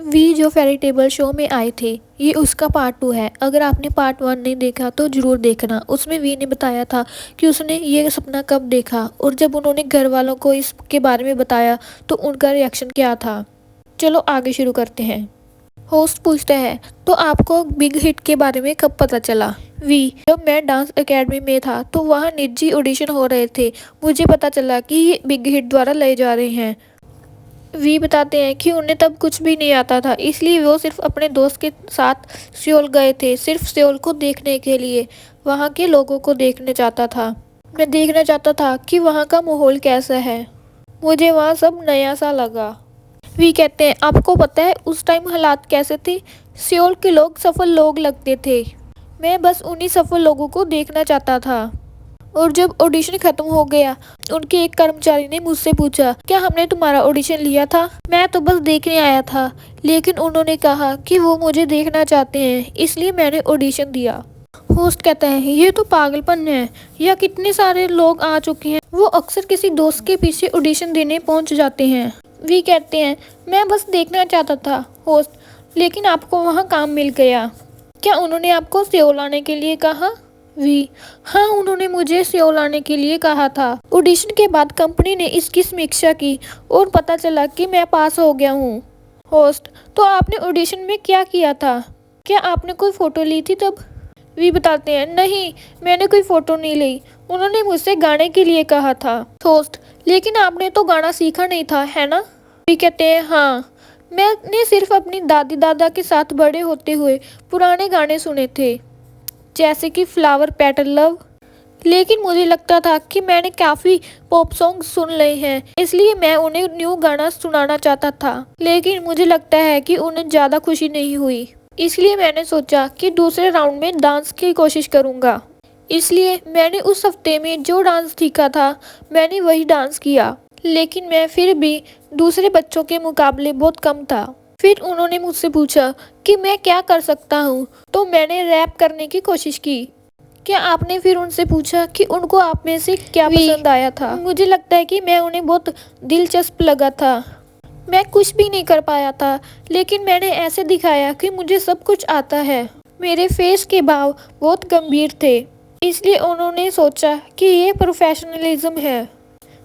We जो फेरी table show में आए थे, ये उसका पार्ट 2 है। अगर आपने पार्ट 1 नहीं देखा तो ज़रूर देखना। उसमें वी ने बताया था कि उसने ये सपना कब देखा और जब उन्होंने घर वालों को इसके बारे में बताया तो उनका रिएक्शन क्या था। चलो आगे शुरू करते हैं। होस्ट पूछता है, तो आपको बिग हिट के बारे में कब पता चला? वी, जब मैं डांस एकेडमी में था तो वहाँ निजी ऑडिशन हो रहे थे। मुझे पता चला कि ये बिग हिट द्वारा ले जा रहे हैं। वी बताते हैं कि उन्हें तब कुछ भी नहीं आता था, इसलिए वो सिर्फ अपने दोस्त के साथ सियोल गए थे, सिर्फ सियोल को देखने के लिए। वहाँ के लोगों को देखने चाहता था। मैं देखना चाहता था कि वहाँ का माहौल कैसा है। मुझे वहाँ सब नया सा लगा। वी कहते हैं, आपको पता है उस टाइम हालात कैसे थे? सियोल के लोग सफल लोग लगते थे। मैं बस उन्हीं सफल लोगों को देखना चाहता था। और जब ऑडिशन खत्म हो गया, उनके एक कर्मचारी ने मुझसे पूछा, क्या हमने तुम्हारा ऑडिशन लिया था? मैं तो बस देखने आया था, लेकिन उन्होंने कहा कि वो मुझे देखना चाहते हैं, इसलिए मैंने ऑडिशन दिया। होस्ट कहता है, ये तो पागलपन है। या कितने सारे लोग आ चुके हैं, वो अक्सर किसी दोस्त के पीछे ऑडिशन देने पहुंच जाते हैं। वी कहते हैं, मैं बस देखना चाहता था। होस्ट, लेकिन आपको वहाँ काम मिल गया। क्या उन्होंने आपको सियोल आने के लिए कहा? वी, हाँ, उन्होंने मुझे सियोल आने के लिए कहा था। ऑडिशन के बाद कंपनी ने इसकी समीक्षा की और पता चला कि मैं पास हो गया हूँ। होस्ट, तो आपने ऑडिशन में क्या किया था? क्या आपने कोई फ़ोटो ली थी तब? वी बताते हैं, नहीं, मैंने कोई फ़ोटो नहीं ली। उन्होंने मुझसे गाने के लिए कहा था। होस्ट, लेकिन आपने तो गाना सीखा नहीं था, है ना? वी कहते हैं, हाँ, मैंने सिर्फ अपनी दादी दादा के साथ बड़े होते हुए पुराने गाने सुने थे, जैसे कि फ्लावर पेटल लव। लेकिन मुझे लगता था कि मैंने काफ़ी पॉप सॉन्ग सुन लिए हैं, इसलिए मैं उन्हें न्यू गाना सुनाना चाहता था। लेकिन मुझे लगता है कि उन्हें ज़्यादा खुशी नहीं हुई, इसलिए मैंने सोचा कि दूसरे राउंड में डांस की कोशिश करूँगा। इसलिए मैंने उस हफ्ते में जो डांस सीखा था, मैंने वही डांस किया, लेकिन मैं फिर भी दूसरे बच्चों के मुकाबले बहुत कम था। फिर उन्होंने मुझसे पूछा कि मैं क्या कर सकता हूँ, तो मैंने रैप करने की कोशिश की। क्या आपने फिर उनसे पूछा कि उनको आप में से क्या पसंद आया था? मुझे लगता है कि मैं उन्हें बहुत दिलचस्प लगा था। मैं कुछ भी नहीं कर पाया था, लेकिन मैंने ऐसे दिखाया कि मुझे सब कुछ आता है। मेरे फेस के भाव बहुत गंभीर थे, इसलिए उन्होंने सोचा कि ये प्रोफेशनलिज्म है।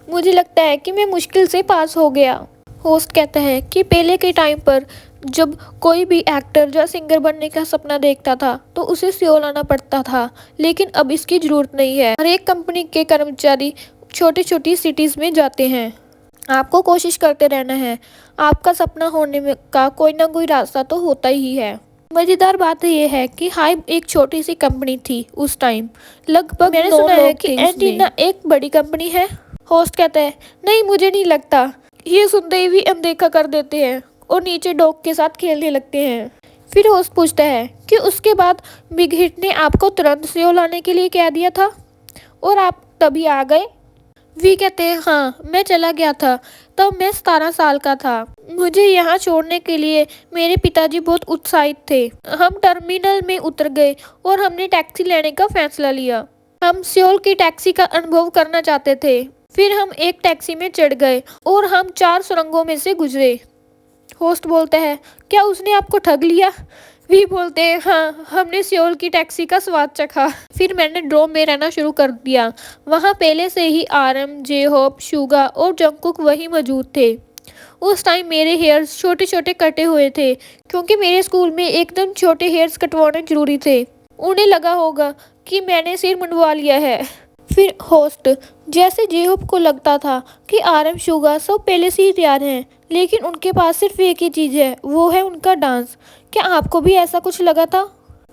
मुझे लगता है कि मैं मुश्किल से पास हो गया। होस्ट कहता है कि पहले के टाइम पर जब कोई भी एक्टर या सिंगर बनने का सपना देखता था तो उसे सियोल आना पड़ता था, लेकिन अब इसकी ज़रूरत नहीं है। हर एक कंपनी के कर्मचारी छोटी छोटी सिटीज़ में जाते हैं। आपको कोशिश करते रहना है। आपका सपना होने में का कोई ना कोई रास्ता तो होता ही है। मज़ेदार बात यह है कि हाइब एक छोटी सी कंपनी थी उस टाइम। लगभग मैंने सुना है कि एंटीना एक बड़ी कंपनी है। होस्ट कहता है, नहीं, मुझे नहीं लगता। ये सुनते ही भी अनदेखा कर देते हैं और नीचे डॉग के साथ खेलने लगते हैं। फिर होस्ट पूछता है कि उसके बाद बिग हिट ने आपको तुरंत सियोल आने के लिए कह दिया था और आप तभी आ गए? वी कहते हैं, हाँ, मैं चला गया था। तब मैं 17 साल का था। मुझे यहाँ छोड़ने के लिए मेरे पिताजी बहुत उत्साहित थे। हम टर्मिनल में उतर गए और हमने टैक्सी लेने का फैसला लिया। हम सियोल की टैक्सी का अनुभव करना चाहते थे। फिर हम एक टैक्सी में चढ़ गए और हम 4 सुरंगों में से गुजरे। होस्ट बोलता है, क्या उसने आपको ठग लिया? वी बोलते हैं, हाँ, हमने सियोल की टैक्सी का स्वाद चखा। फिर मैंने ड्रोम में रहना शुरू कर दिया। वहाँ पहले से ही RM, जे होप, शुगा और जंगकुक वही मौजूद थे। उस टाइम मेरे हेयर्स छोटे छोटे कटे हुए थे, क्योंकि मेरे स्कूल में एकदम छोटे हेयर्स कटवाने जरूरी थे। उन्हें लगा होगा कि मैंने सिर मुंडवा लिया है। फिर होस्ट, जैसे जे होप को लगता था कि RM, शुगा सब पहले से ही तैयार हैं, लेकिन उनके पास सिर्फ एक ही चीज़ है, वो है उनका डांस। क्या आपको भी ऐसा कुछ लगा था?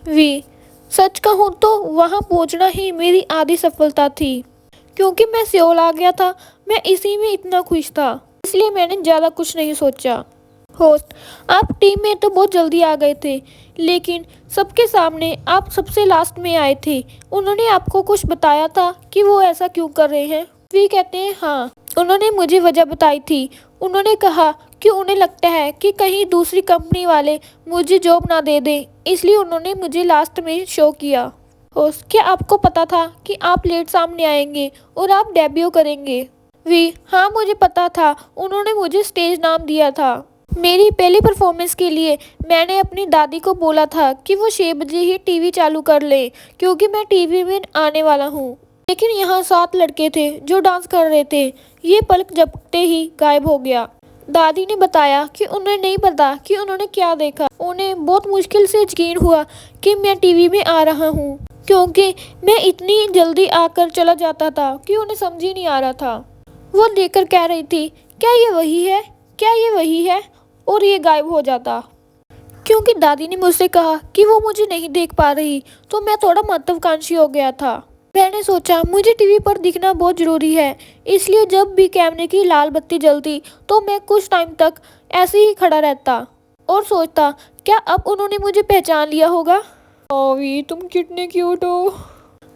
वी, सच कहूँ तो वहाँ पहुँचना ही मेरी आधी सफलता थी, क्योंकि मैं सियोल आ गया था। मैं इसी में इतना खुश था, इसलिए मैंने ज़्यादा कुछ नहीं सोचा। होस्ट, आप टीम में तो बहुत जल्दी आ गए थे, लेकिन सबके सामने आप सबसे लास्ट में आए थे। उन्होंने आपको कुछ बताया था कि वो ऐसा क्यों कर रहे हैं? वी कहते हैं, हाँ, उन्होंने मुझे वजह बताई थी। उन्होंने कहा कि उन्हें लगता है कि कहीं दूसरी कंपनी वाले मुझे जॉब ना दे दें, इसलिए उन्होंने मुझे लास्ट में शो किया। होस्ट, क्या आपको पता था कि आप लेट सामने आएंगे और आप डेब्यू करेंगे? वी, हाँ, मुझे पता था। उन्होंने मुझे स्टेज नाम दिया था। मेरी पहली परफॉर्मेंस के लिए मैंने अपनी दादी को बोला था कि वो 6 बजे ही टीवी चालू कर ले, क्योंकि मैं टीवी में आने वाला हूँ। लेकिन यहाँ 7 लड़के थे जो डांस कर रहे थे। ये पलक झपकते ही गायब हो गया। दादी ने बताया कि उन्हें नहीं पता कि उन्होंने क्या देखा। उन्हें बहुत मुश्किल से यकीन हुआ कि मैं टीवी में आ रहा हूँ, क्योंकि मैं इतनी जल्दी आकर चला जाता था कि उन्हें समझ ही नहीं आ रहा था। वो देखकर कह रही थी, क्या ये वही है, क्या ये वही है, और ये गायब हो जाता। क्योंकि दादी ने मुझसे कहा कि वो मुझे नहीं देख पा रही, तो मैं थोड़ा महत्वाकांक्षी हो गया था। मैंने सोचा मुझे टीवी पर दिखना बहुत ज़रूरी है, इसलिए जब भी कैमरे की लाल बत्ती जलती तो मैं कुछ टाइम तक ऐसे ही खड़ा रहता और सोचता, क्या अब उन्होंने मुझे पहचान लिया होगा। ओवी तुम कितने क्यूट हो।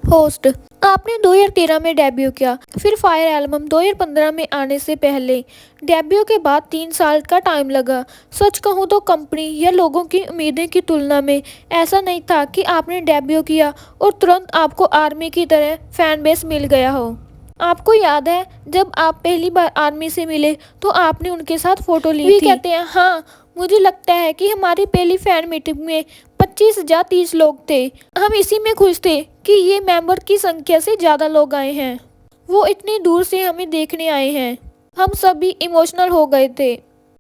होस्ट, आपने 2013 में डेब्यू किया, फिर फायर एल्बम 2015 में आने से पहले डेब्यू के बाद 3 साल का टाइम लगा। सच कहूँ तो कंपनी या लोगों की उम्मीदें की तुलना में ऐसा नहीं था कि आपने डेब्यू किया और तुरंत आपको आर्मी की तरह फैन बेस मिल गया हो। आपको याद है जब आप पहली बार आर्मी से मिले तो आपने उनके साथ फोटो ली थी। कहते हैं हाँ, मुझे लगता है कि हमारी पहली फैन मीटिंग में 25 या 30 लोग थे। हम इसी में खुश थे कि ये मेंबर की संख्या से ज़्यादा लोग आए हैं। वो इतनी दूर से हमें देखने आए हैं। हम सभी इमोशनल हो गए थे।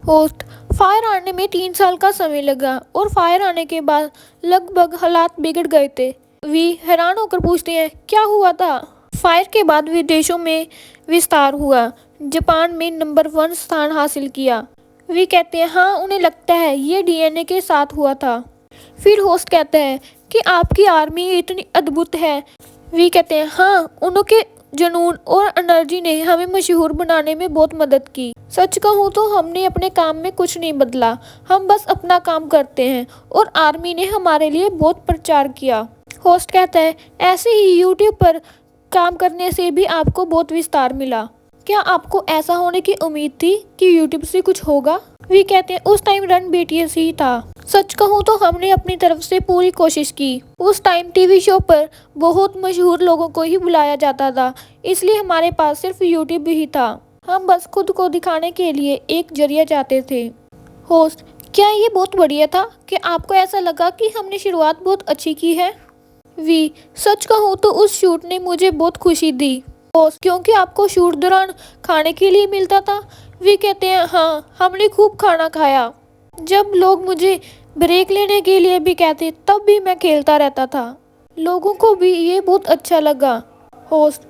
होस्ट, फायर आने में 3 साल का समय लगा और फायर आने के बाद लगभग हालात बिगड़ गए थे। वी हैरान होकर पूछते हैं, क्या हुआ था। फायर के बाद विदेशों में विस्तार हुआ, जापान में नंबर 1 स्थान हासिल किया। वी कहते हैं हाँ, उन्हें लगता है ये डीएनए के साथ हुआ था। फिर होस्ट कहते हैं कि आपकी आर्मी इतनी अद्भुत है। वी कहते हैं हाँ, उनके जुनून और एनर्जी ने हमें मशहूर बनाने में बहुत मदद की। सच कहूँ तो हमने अपने काम में कुछ नहीं बदला, हम बस अपना काम करते हैं और आर्मी ने हमारे लिए बहुत प्रचार किया। होस्ट कहता है ऐसे ही यूट्यूब पर काम करने से भी आपको बहुत विस्तार मिला। क्या आपको ऐसा होने की उम्मीद थी कि यूट्यूब से कुछ होगा। वी कहते हैं उस टाइम रन बीटीएस ही था। सच कहूँ तो हमने अपनी तरफ से पूरी कोशिश की। उस टाइम टीवी शो पर बहुत मशहूर लोगों को ही बुलाया जाता था, इसलिए हमारे पास सिर्फ यूट्यूब ही था। हम बस खुद को दिखाने के लिए एक जरिया चाहते थे। होस्ट, क्या ये बहुत बढ़िया था कि आपको ऐसा लगा कि हमने शुरुआत बहुत अच्छी की है। वी, सच कहूँ तो उस शूट ने मुझे बहुत खुशी दी। होस्ट, क्योंकि आपको शूट दौरान खाने के लिए मिलता था। वी कहते हैं हाँ, हमने खूब खाना खाया। जब लोग मुझे ब्रेक लेने के लिए भी कहते तब भी मैं खेलता रहता था। लोगों को भी ये बहुत अच्छा लगा। होस्ट,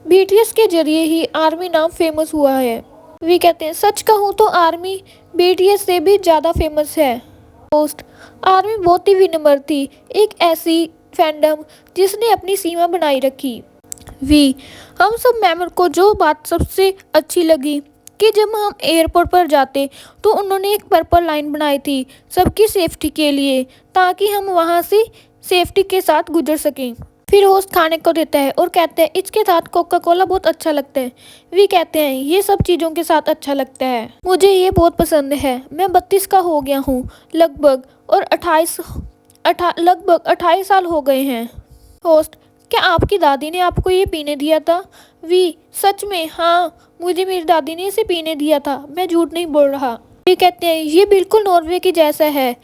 बीटीएस के जरिए ही आर्मी नाम फेमस हुआ है। वी कहते हैं सच कहूँ तो आर्मी बीटीएस से भी ज़्यादा फेमस है। होस्ट, आर्मी बहुत ही विनम्र थी, एक ऐसी फैंडम जिसने अपनी सीमा बनाई रखी। वी, हम सब मेंबर को जो बात सबसे अच्छी लगी कि जब हम एयरपोर्ट पर जाते तो उन्होंने एक पर्पल लाइन बनाई थी सबकी सेफ्टी के लिए, ताकि हम वहां से सेफ्टी के साथ गुजर सकें। फिर होस्ट खाने को देता है और कहते हैं इसके साथ कोका कोला बहुत अच्छा लगता है। वी कहते हैं ये सब चीज़ों के साथ अच्छा लगता है, मुझे ये बहुत पसंद है। मैं 32 का हो गया हूँ लगभग, और लगभग 28 साल हो गए हैं। होस्ट, क्या आपकी दादी ने आपको ये पीने दिया था। वी, सच में हाँ, मुझे मेरी दादी ने इसे पीने दिया था, मैं झूठ नहीं बोल रहा। वी कहते हैं ये बिल्कुल नॉर्वे की जैसा है।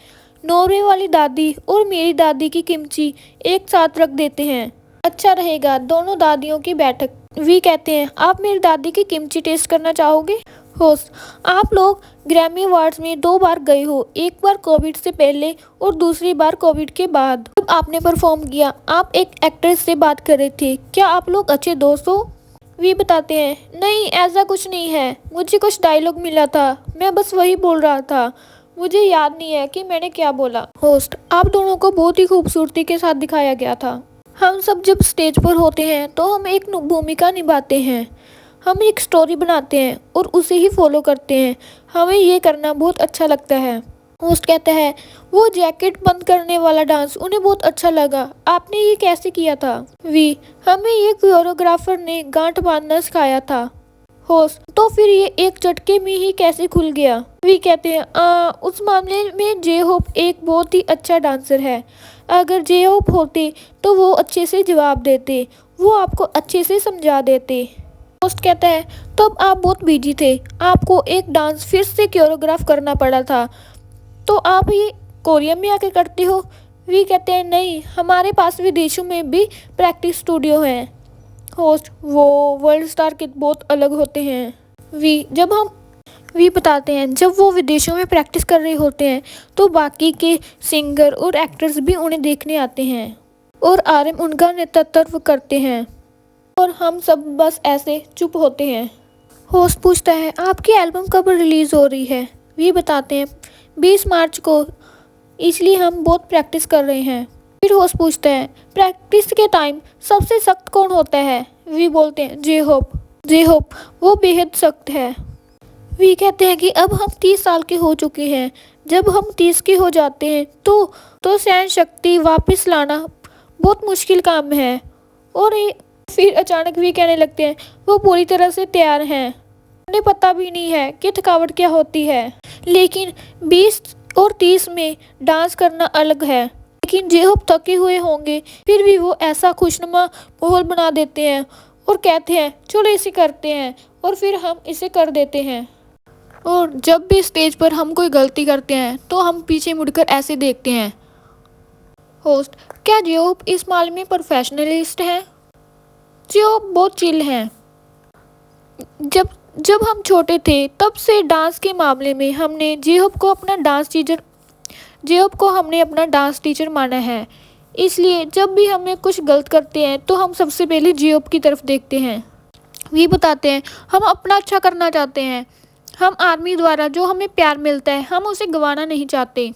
नॉर्वे वाली दादी और मेरी दादी की किमची एक साथ रख देते हैं, अच्छा रहेगा दोनों दादियों की बैठक। वी कहते हैं आप मेरी दादी की किमची टेस्ट करना चाहोगे। होस्ट, आप लोग ग्रैमी अवार्ड्स में 2 बार गए हो, एक बार कोविड से पहले और दूसरी बार कोविड के बाद। जब आपने परफॉर्म किया आप एक एक्ट्रेस से बात कर रहे थे, क्या आप लोग अच्छे दोस्त हो। वी बताते हैं नहीं, ऐसा कुछ नहीं है, मुझे कुछ डायलॉग मिला था, मैं बस वही बोल रहा था, मुझे याद नहीं है कि मैंने क्या बोला। होस्ट, आप दोनों को बहुत ही खूबसूरती के साथ दिखाया गया था। हम सब जब स्टेज पर होते हैं तो हम एक भूमिका निभाते हैं, हम एक स्टोरी बनाते हैं और उसे ही फॉलो करते हैं, हमें ये करना बहुत अच्छा लगता है। होस्ट कहता है वो जैकेट बंद करने वाला डांस उन्हें बहुत अच्छा लगा, आपने ये कैसे किया था। वी, हमें ये कोरियोग्राफर ने गांठ बांधना सिखाया था। होस्ट, तो फिर ये एक झटके में ही कैसे खुल गया। वी कहते हैं उस मामले में जे होप एक बहुत ही अच्छा डांसर है, अगर जे होप होते तो वो अच्छे से जवाब देते, वो आपको अच्छे से समझा देते। होस्ट कहता है तब आप बहुत बिजी थे, आपको एक डांस फिर से कोरियोग्राफ करना पड़ा था, तो आप ये कोरिया में आके करते हो। वी कहते हैं नहीं, हमारे पास विदेशों में भी प्रैक्टिस स्टूडियो है। होस्ट वो वर्ल्ड स्टार के बहुत अलग होते हैं। वी बताते हैं जब वो विदेशों में प्रैक्टिस कर रहे होते हैं तो बाकी के सिंगर और एक्टर्स भी उन्हें देखने आते हैं और आरएम उनका नेतृत्व करते हैं और हम सब बस ऐसे चुप होते हैं। होस्ट पूछता है आपकी एल्बम कब रिलीज़ हो रही है। वी बताते हैं 20 मार्च को, इसलिए हम बहुत प्रैक्टिस कर रहे हैं। फिर होस्ट पूछता है प्रैक्टिस के टाइम सबसे सख्त कौन होता है। वी बोलते हैं जे होप वो बेहद सख्त है। वी कहते हैं कि अब हम 30 साल के हो चुके हैं, जब हम 30 के हो जाते हैं तो सहन शक्ति वापस लाना बहुत मुश्किल काम है। और फिर अचानक वी कहने लगते हैं वो पूरी तरह से तैयार हैं, उन्हें पता भी नहीं है कि थकावट क्या होती है, लेकिन 20 और 30 में डांस करना अलग है। लेकिन जेहोप थके हुए होंगे, फिर भी वो ऐसा खुशनुमा माहौल बना देते हैं और कहते हैं चलो इसे करते हैं, और फिर हम इसे कर देते हैं। और जब भी स्टेज पर हम कोई गलती करते हैं तो हम पीछे मुड़कर ऐसे देखते हैं। होस्ट क्या जेहोप इस मामले में प्रोफेशनलिस्ट हैं। जेहोप बहुत चिल हैं। जब हम छोटे थे तब से डांस के मामले में हमने जेहोप को अपना डांस टीचर माना है, इसलिए जब भी हमें कुछ गलत करते हैं तो हम सबसे पहले जेहोप की तरफ देखते हैं। वे बताते हैं हम अपना अच्छा करना चाहते हैं, हम आर्मी द्वारा जो हमें प्यार मिलता है हम उसे गंवाना नहीं चाहते।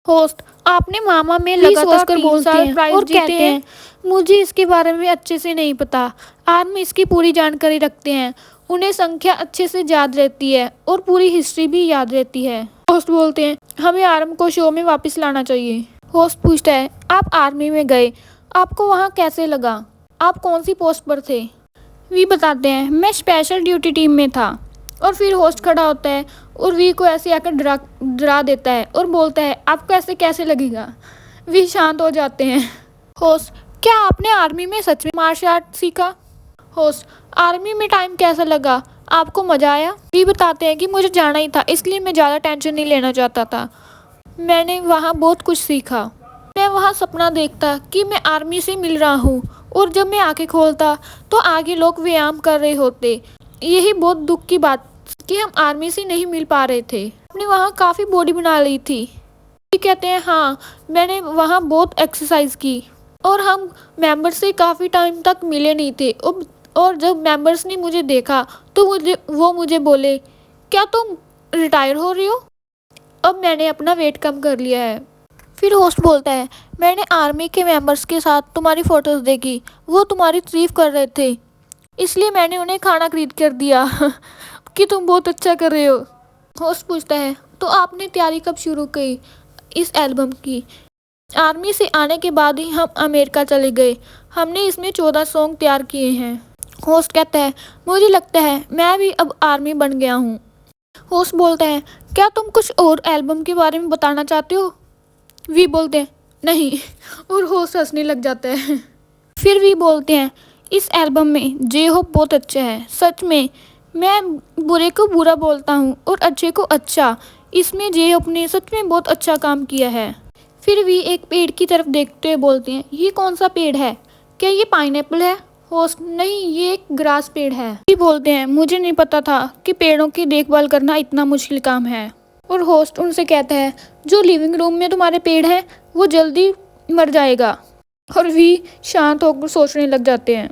होस्ट आपने मामा में लगातार 3 साल प्राइज जीते हैं, मुझे इसके बारे में अच्छे से नहीं पता। आर्मी इसकी पूरी जानकारी रखते हैं, उन्हें संख्या अच्छे से याद रहती है और पूरी हिस्ट्री भी याद रहती है। होस्ट बोलते हैं हमें आर्म को शो में वापस लाना चाहिए। होस्ट पूछता है आप आर्मी में गए, आपको वहाँ कैसे लगा, आप कौन सी पोस्ट पर थे। वी बताते हैं मैं स्पेशल ड्यूटी टीम में था। और फिर होस्ट खड़ा होता है और वी को ऐसे आकर डरा देता है और बोलता है आपको ऐसे कैसे लगेगा। वी शांत हो जाते हैं। होस्ट क्या आपने आर्मी में सच में मार्शल आर्ट सीखा। होस्ट आर्मी में टाइम कैसा लगा, आपको मज़ा आया। वी बताते हैं कि मुझे जाना ही था, इसलिए मैं ज़्यादा टेंशन नहीं लेना चाहता था, मैंने वहाँ बहुत कुछ सीखा। मैं वहाँ सपना देखता कि मैं आर्मी से मिल रहा हूँ, और जब मैं आंखें खोलता तो आगे लोग व्यायाम कर रहे होते। यही बहुत दुख की बात कि हम आर्मी से नहीं मिल पा रहे थे। हमने वहाँ काफ़ी बॉडी बना ली थी। ये कहते हैं हाँ मैंने वहाँ बहुत एक्सरसाइज की, और हम मेंबर्स से काफ़ी टाइम तक मिले नहीं थे। और जब मेंबर्स ने मुझे देखा तो मुझे बोले क्या तुम रिटायर हो रही हो। अब मैंने अपना वेट कम कर लिया है। फिर होस्ट बोलता है मैंने आर्मी के मेंबर्स के साथ तुम्हारी फ़ोटोज़ देखी, वो तुम्हारी तारीफ कर रहे थे, इसलिए मैंने उन्हें खाना खरीद कर दिया कि तुम बहुत अच्छा कर रहे हो। होस्ट पूछता है तो आपने तैयारी कब शुरू की इस एल्बम की। आर्मी से आने के बाद ही हम अमेरिका चले गए, हमने इसमें 14 सॉन्ग तैयार किए हैं। होस्ट कहता है मुझे लगता है मैं भी अब आर्मी बन गया हूँ। होस्ट बोलता है क्या तुम कुछ और एल्बम के बारे में बताना चाहते हो। वी बोलते हैं नहीं, और होस्ट हंसने लग जाता है। फिर वी बोलते हैं इस एल्बम में जेहोप बहुत अच्छा है, सच में मैं बुरे को बुरा बोलता हूँ और अच्छे को अच्छा, इसमें जेहोप ने सच में बहुत अच्छा काम किया है। फिर वी एक पेड़ की तरफ देखते हुए बोलते हैं ये कौन सा पेड़ है, क्या ये पाइनएप्पल है। होस्ट नहीं, ये एक ग्रास पेड़ है। वी बोलते हैं मुझे नहीं पता था कि पेड़ों की देखभाल करना इतना मुश्किल काम है। और होस्ट उनसे कहता है जो लिविंग रूम में तुम्हारे पेड़ है वो जल्दी मर जाएगा। और वी शांत होकर सोचने लग जाते हैं।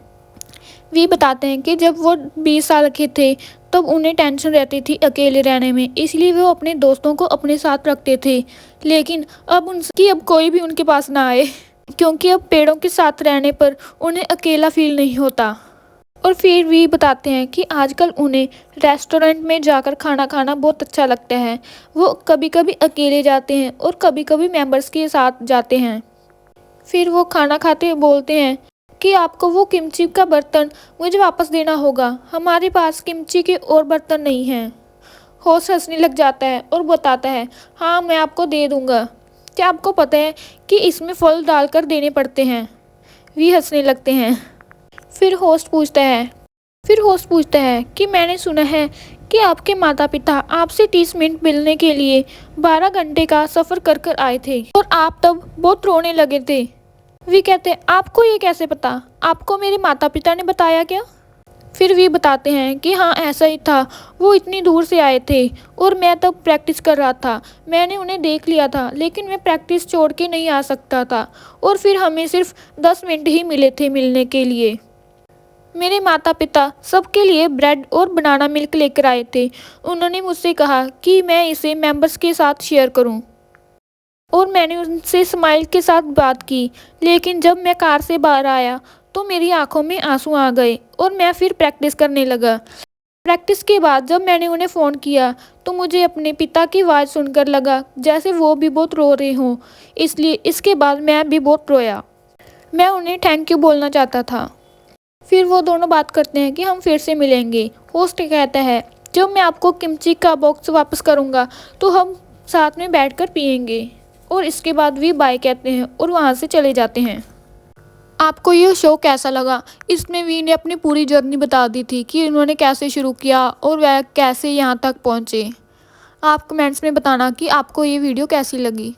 वी बताते हैं कि जब वो 20 साल के थे तब उन्हें टेंशन रहती थी अकेले रहने में, इसलिए वो अपने दोस्तों को अपने साथ रखते थे, लेकिन अब कोई भी उनके पास ना आए, क्योंकि अब पेड़ों के साथ रहने पर उन्हें अकेला फील नहीं होता। और फिर वी बताते हैं कि आजकल उन्हें रेस्टोरेंट में जाकर खाना खाना बहुत अच्छा लगता है। वो कभी कभी अकेले जाते हैं और कभी कभी मेंबर्स के साथ जाते हैं। फिर वो खाना खाते बोलते हैं कि आपको वो किमची का बर्तन मुझे वापस देना होगा, हमारे पास किमची के और बर्तन नहीं हैं। होस्ट हंसने लग जाता है और बताता है हाँ मैं आपको दे दूँगा, क्या आपको पता है कि इसमें फल डालकर देने पड़ते हैं। वी हंसने लगते हैं। फिर होस्ट पूछता है फिर होस्ट पूछता है कि मैंने सुना है कि आपके माता पिता आपसे 30 मिनट मिलने के लिए 12 घंटे का सफ़र कर कर आए थे और आप तब बहुत रोने लगे थे। वी कहते हैं आपको ये कैसे पता, आपको मेरे माता पिता ने बताया क्या? फिर वी बताते हैं कि हाँ ऐसा ही था, वो इतनी दूर से आए थे और मैं तब प्रैक्टिस कर रहा था। मैंने उन्हें देख लिया था लेकिन मैं प्रैक्टिस छोड़ के नहीं आ सकता था और फिर हमें सिर्फ 10 मिनट ही मिले थे मिलने के लिए। मेरे माता पिता सबके लिए ब्रेड और बनाना मिल्क लेकर आए थे। उन्होंने मुझसे कहा कि मैं इसे मेंबर्स के साथ शेयर करूं और मैंने उनसे स्माइल के साथ बात की। लेकिन जब मैं कार से बाहर आया तो मेरी आंखों में आंसू आ गए और मैं फिर प्रैक्टिस करने लगा। प्रैक्टिस के बाद जब मैंने उन्हें फ़ोन किया तो मुझे अपने पिता की आवाज़ सुनकर लगा जैसे वो भी बहुत रो रहे हों, इसलिए इसके बाद मैं भी बहुत रोया। मैं उन्हें थैंक यू बोलना चाहता था। फिर वो दोनों बात करते हैं कि हम फिर से मिलेंगे। होस्ट कहता है जब मैं आपको किमची का बॉक्स वापस करूँगा तो हम साथ में बैठकर पियेंगे। और इसके बाद वी बाय कहते हैं और वहाँ से चले जाते हैं। आपको ये शो कैसा लगा? इसमें वी ने अपनी पूरी जर्नी बता दी थी कि उन्होंने कैसे शुरू किया और वह कैसे यहाँ तक पहुँचे। आप कमेंट्स में बताना कि आपको ये वीडियो कैसी लगी।